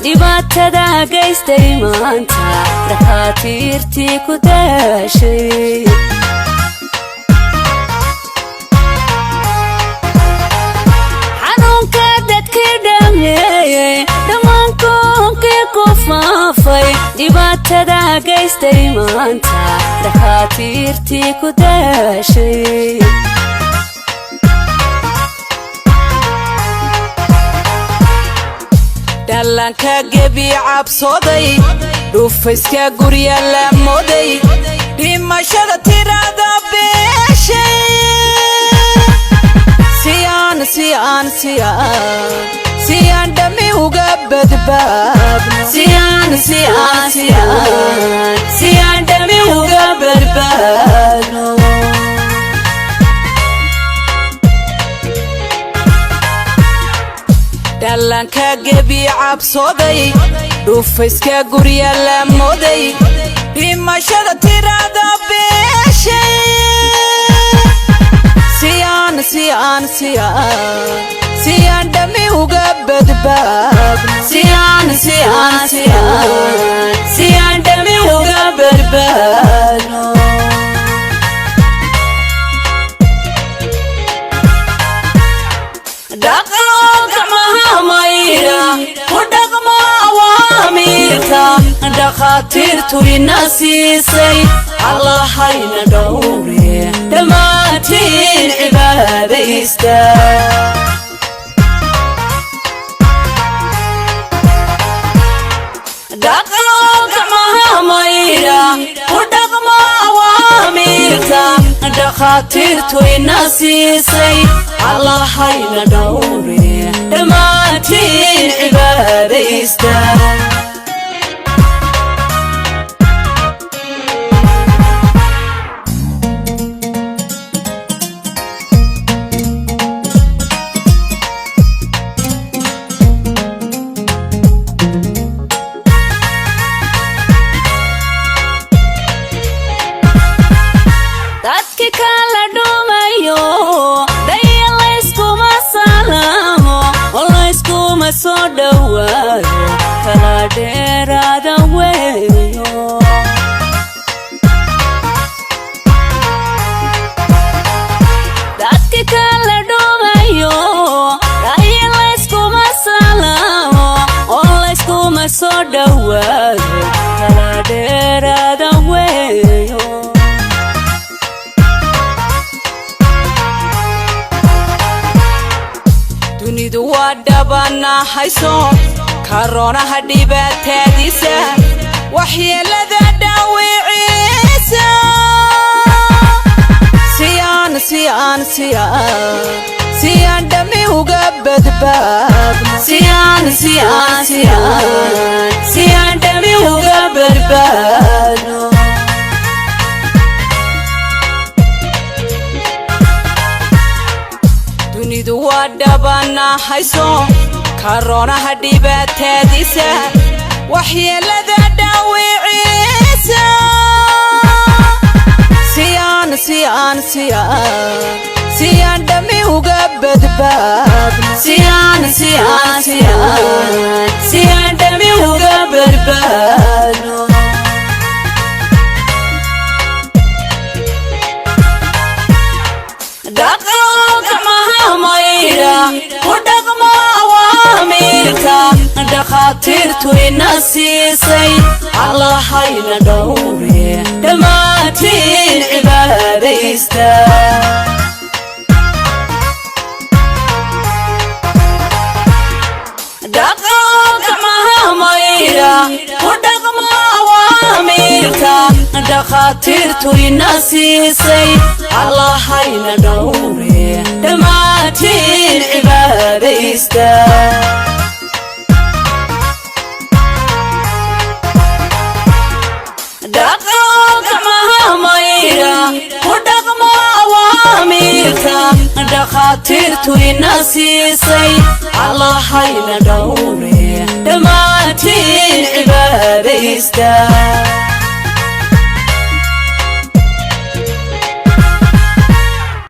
dhibaatada hageystay maanta dhakhaatiirtii ku daashay xanuunka dadkii dhameeyey dhammaankonkii ku faafay dhibaatada hageystay maanta dhakhaatiirtii ku daashay dhalanka gebi cabsooday dhufayska gurya la mooday dhimashada tirada beeshay siyaan dhami uga badbaadno siyaan dhami uga badbaadno dhalanka gebi cabsooday dhufayska gurya la mooday dhimashada tirada beeshay siyaan dhami uga badbaadno siyaan dhami uga badbaadno dhakhaatiirtu ina siisay allahayna dhowre dhammaantiin cibaadaysta dhakhaatiirtu ina siisay allahayna dhowre dhammaantiin cibaadaysta so dhawaado kala dheeraada weeyo dadka kala dhumayo layskuma salaamo oo layskuma soo dhawaado kala dheeraada weeyo dunidu waa dhabana hayso koronaha dhibaatadiisa waxyeelada dhaawiciisa siyaan dhami uga badbaadno siyaan dhami uga badbaadno dunidu waa dhabana hayso koronaha dhibaatadiisa waxyeelada dhaawiciisa siyaan dhami uga badbaadno siyaan dhami uga badbaadno dhakhaatiirtu ina siisay allahayna dhowre dhammaantiin cibaadaysta dhakhaatiirtu ina siisay allahayna dhowre dhammaantiin cibaadaysta dhakhaatiirtu ina siisay allahayna dhowre dhammaantiin cibaadaysta